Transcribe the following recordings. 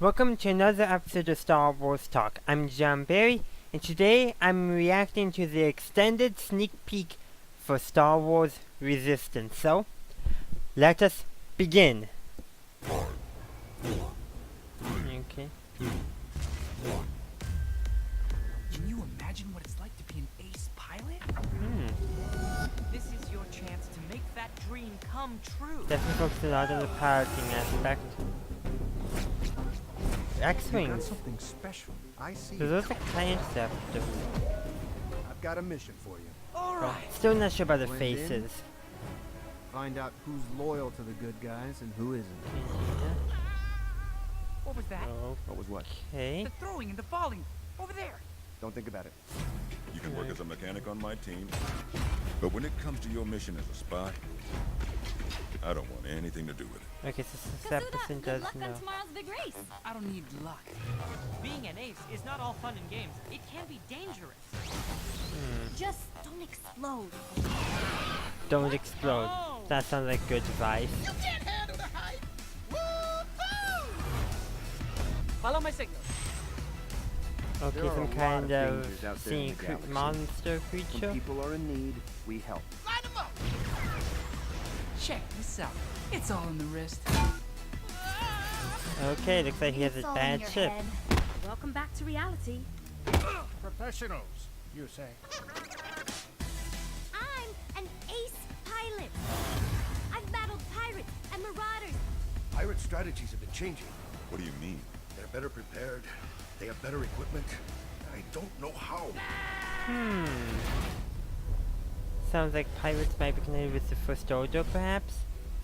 Welcome to another episode of Star Wars Talk. I'm John Barry, and today I'm reacting to the extended sneak peek for Star Wars Resistance. So, let us begin. Okay. Can you imagine what it's like to be an ace pilot? This is your chance to make that dream come true. Definitely focus a lot on the piloting aspect. X-Wings. Something special. I see. So those are concept. I've got a mission for you. All Well, right. still not sure about the Blend in. faces. Find out who's loyal to the good guys and who isn't. What was that? What was what? Okay. The throwing and the falling. Over there. Don't think about it. You can work as a mechanic on my team, but when it comes to your mission as a spy, I don't want anything to do with it. Okay, so Sepperson Good does luck know. on tomorrow's big race. I don't need luck. Being an ace is not all fun and games. It can be dangerous. Just don't explode. Don't explode. Oh. That sounds like good advice. Follow my signal. Okay, There are some a lot kind of of dangers out there in the galaxy. monster When creature. people are in need, we help. Check this out. It's all in the wrist. Okay, looks like he has a It's all in bad your ship. head. Welcome back to reality. Professionals, you say? I'm an ace pilot. I've battled pirates and marauders. Pirate strategies have been changing. What do you mean? They're better prepared. They have better equipment. I don't know how. Sounds like pirates might be connected with the First Order, perhaps?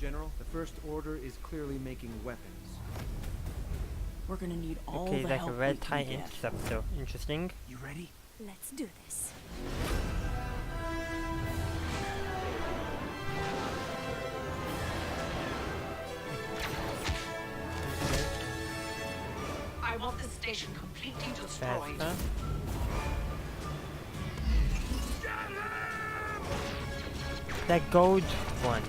General, the First Order is clearly making weapons. We're gonna need all Okay, the like a help red we can tie get. interceptor. Interesting. You ready? Let's do this. I want the station completely destroyed. Faster. That gold one.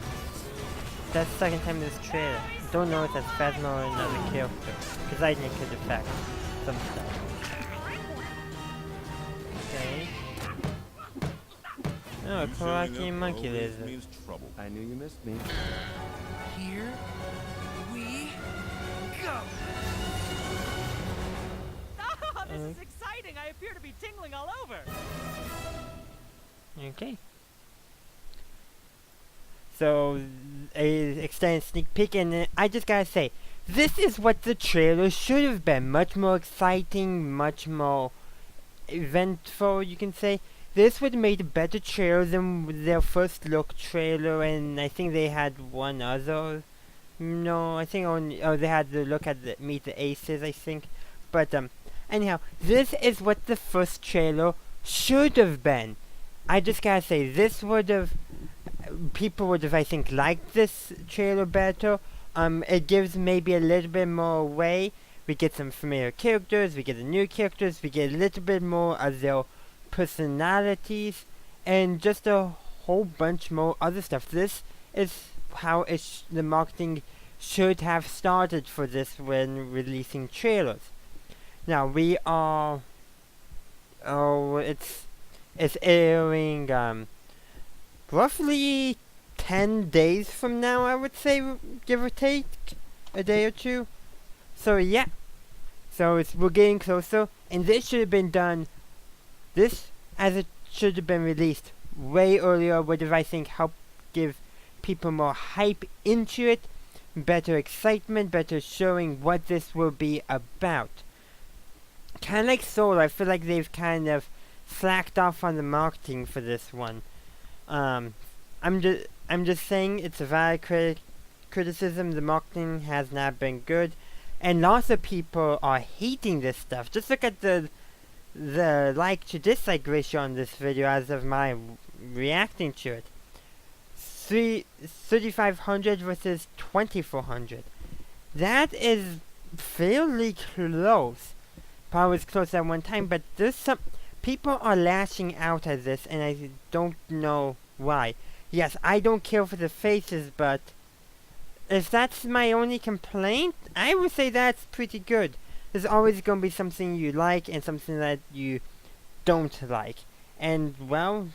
That's the second time in this trailer. Don't know if that's Phasma or another character. Because lightning could affect some stuff. Okay. Oh, a Showing Karaki up monkey always lizard. means trouble. I knew you missed me. Here we go. Oh, this is exciting. I appear to be tingling all over. Okay. So, a extended sneak peek, and I just gotta say, this is what the trailer should have been. Much more exciting, much more eventful, you can say. This would have made a better trailer than their first look trailer, and I think they had one other. No, I think only, oh, they had the look at the Meet the Aces, I think. But, anyhow, this is what the first trailer should have been. I just gotta say, this would have, people would have, I think, liked this trailer better. It gives maybe a little bit more away. We get some familiar characters, we get the new characters, we get a little bit more of their personalities, and just a whole bunch more other stuff. This is how the marketing should have started for this when releasing trailers. Now we are, it's airing roughly 10 days from now, I would say, give or take a day or two. So yeah, so we're getting closer, and this should have been done. This, as it should have been released way earlier, would have, I think, helped give people more hype into it, better excitement, better showing what this will be about. Kind of like Soul, I feel like they've kind of slacked off on the marketing for this one. I'm just saying it's a valid criticism. The marketing has not been good, and lots of people are hating this stuff. Just look at the like to dislike ratio on this video as of my reacting to it. 3,500 versus 2,400. That is fairly close. Probably was close at one time, but there's some people are lashing out at this, and I don't know why. Yes, I don't care for the faces, but if that's my only complaint, I would say that's pretty good. There's always going to be something you like and something that you don't like. And, well,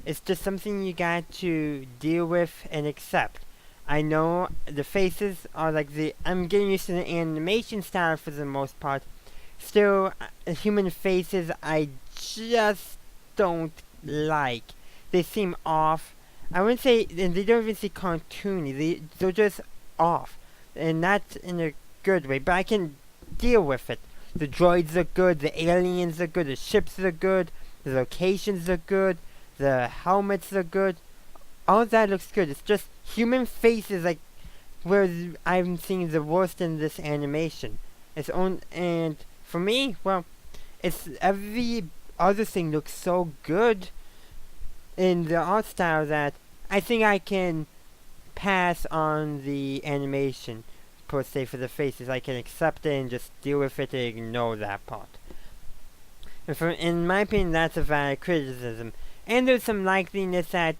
it's just something you got to deal with and accept. I know the faces are like I'm getting used to the animation style for the most part. Still, human faces I just don't like. They seem off. I wouldn't say, and they don't even seem cartoony. They're just off. And not in a good way, but I can deal with it. The droids are good, the aliens are good, the ships are good, the locations are good, the helmets are good. All that looks good. It's just human faces like where I'm seeing the worst in this animation. And for me, well, it's every other thing looks so good in the art style that I think I can pass on the animation per se for the faces. I can accept it and just deal with it and ignore that part. And in my opinion, that's a valid criticism. And there's some likeliness that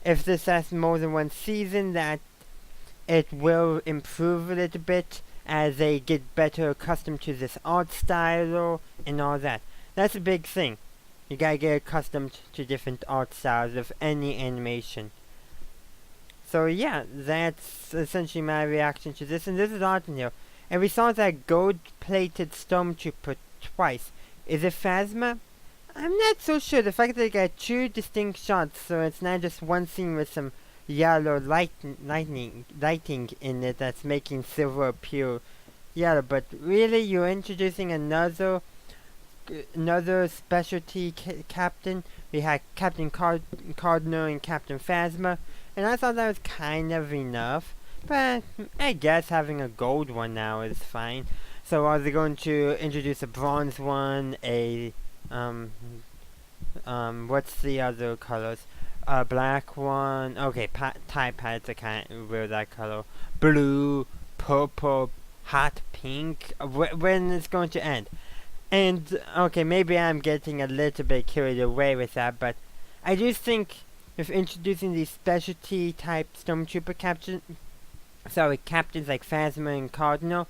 if this has more than one season, that it will improve a little bit as they get better accustomed to this art style and all that. That's a big thing. You gotta get accustomed to different art styles of any animation. So yeah, that's essentially my reaction to this, and this is Arden here. And we saw that gold-plated stormtrooper twice. Is it Phasma? I'm not so sure. The fact that they got two distinct shots, so it's not just one scene with some yellow lighting in it that's making silver appear yellow. But really, you're introducing another specialty captain. We had Captain Cardinal and Captain Phasma, and I thought that was kind of enough. But I guess having a gold one now is fine. So are they going to introduce a bronze one, what's the other colors? Black one. Okay, TIE pads are kind of wear that color. Blue, purple, hot pink. When it's going to end? And okay, maybe I'm getting a little bit carried away with that, but I do think if introducing these specialty type stormtrooper captains like Phasma and Cardinal,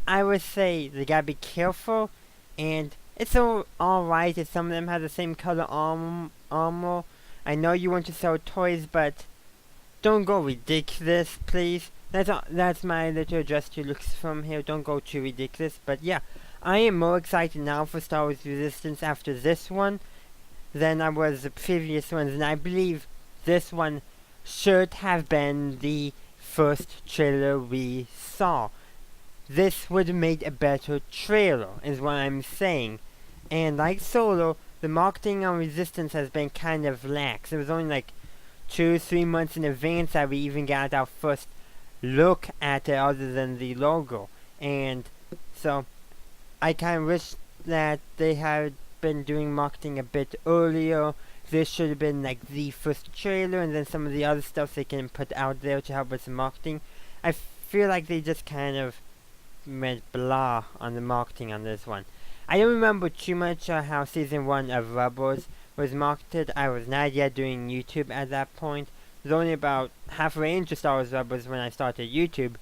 I would say they gotta be careful, and it's alright if some of them have the same color armor. I know you want to sell toys, but don't go ridiculous, please. That's my little address to looks from here. Don't go too ridiculous. But yeah, I am more excited now for Star Wars Resistance after this one than I was the previous ones, and I believe this one should have been the first trailer we saw. This would have made a better trailer, is what I'm saying. And like Solo, the marketing on Resistance has been kind of lax. It was only like 2-3 months in advance that we even got our first look at it other than the logo. And so I kind of wish that they had been doing marketing a bit earlier. This should have been like the first trailer, and then some of the other stuff they can put out there to help with the marketing. I feel like they just kind of went blah on the marketing on this one. I don't remember too much how season 1 of Rebels was marketed. I was not yet doing YouTube at that point. It was only about halfway into Star Wars Rebels when I started YouTube,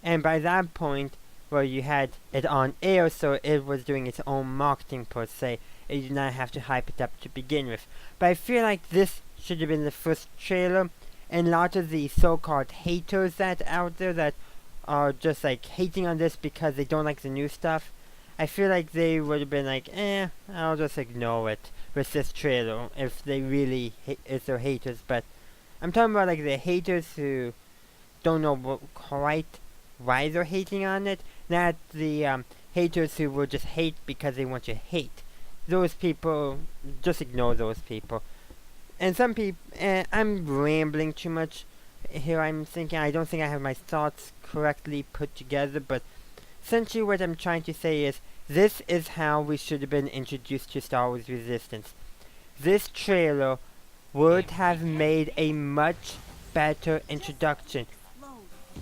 and by that point, well, you had it on air, so it was doing its own marketing per se. You did not have to hype it up to begin with. But I feel like this should have been the first trailer, and a lot of the so-called haters that out there that are just like hating on this because they don't like the new stuff, I feel like they would have been like, I'll just ignore it with this trailer if they really if they're haters. But I'm talking about like the haters who don't know quite why they're hating on it, not the haters who will just hate because they want to hate. Those people, just ignore those people. And some people, I'm rambling too much here. I'm thinking, I don't think I have my thoughts correctly put together, but essentially what I'm trying to say is, this is how we should have been introduced to Star Wars Resistance. This trailer would have made a much better introduction.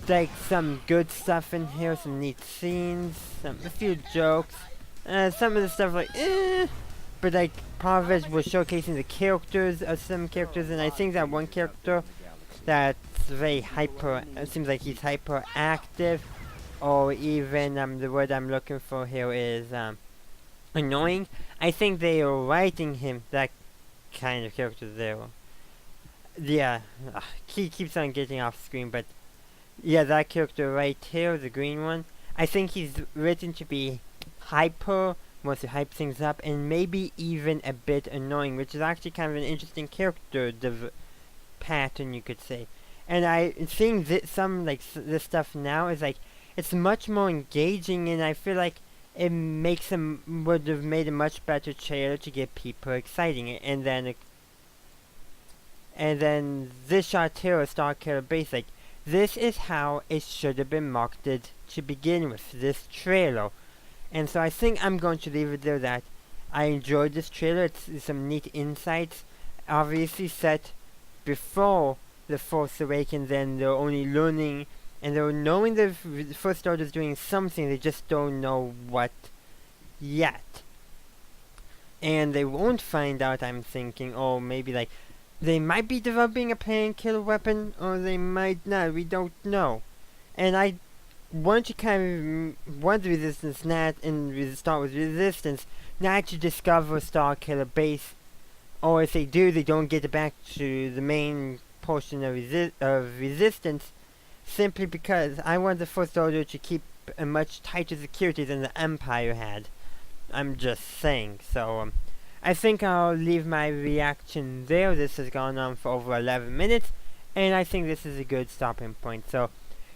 Like some good stuff in here, some neat scenes, a few jokes, some of the stuff like, but like part of it was showcasing the characters of some characters, and I think that one character that's very hyper. It seems like he's hyperactive, or even the word I'm looking for here is annoying. I think they are writing him that kind of character there. Yeah, he keeps on getting off screen, but yeah, that character right here, the green one, I think he's written to be hyper, wants to hype things up, and maybe even a bit annoying, which is actually kind of an interesting character pattern, you could say. And seeing some like this stuff now is like it's much more engaging, and I feel like it makes them would have made a much better trailer to get people exciting. And then this shot here of Starkiller Base, like this is how it should have been marketed to begin with, this trailer. And so I think I'm going to leave it there that I enjoyed this trailer. It's some neat insights, obviously set before The Force Awakens, and they're only learning, and they're knowing the First Order is doing something, they just don't know what yet. And they won't find out, I'm thinking, or maybe like, they might be developing a painkiller weapon, or they might not, we don't know. And I want to kind of want the Resistance not and start with Resistance, not to discover Starkiller Base, or if they do, they don't get it back to the main portion of Resistance, simply because I want the First Order to keep a much tighter security than the Empire had. I'm just saying. So I think I'll leave my reaction there. This has gone on for over 11 minutes, and I think this is a good stopping point. So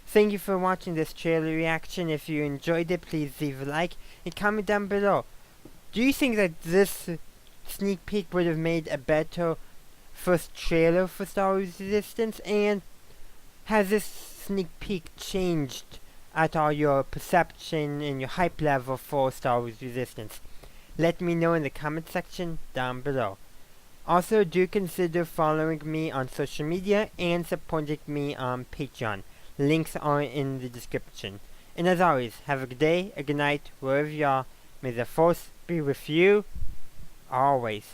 thank you for watching this trailer reaction. If you enjoyed it, please leave a like and comment down below. Do you think that this sneak peek would have made a better first trailer for Star Wars Resistance? And has this sneak peek changed at all your perception and your hype level for Star Wars Resistance? Let me know in the comment section down below. Also, do consider following me on social media and supporting me on Patreon. Links are in the description. And as always, have a good day, a good night, wherever you are. May the Force be with you always.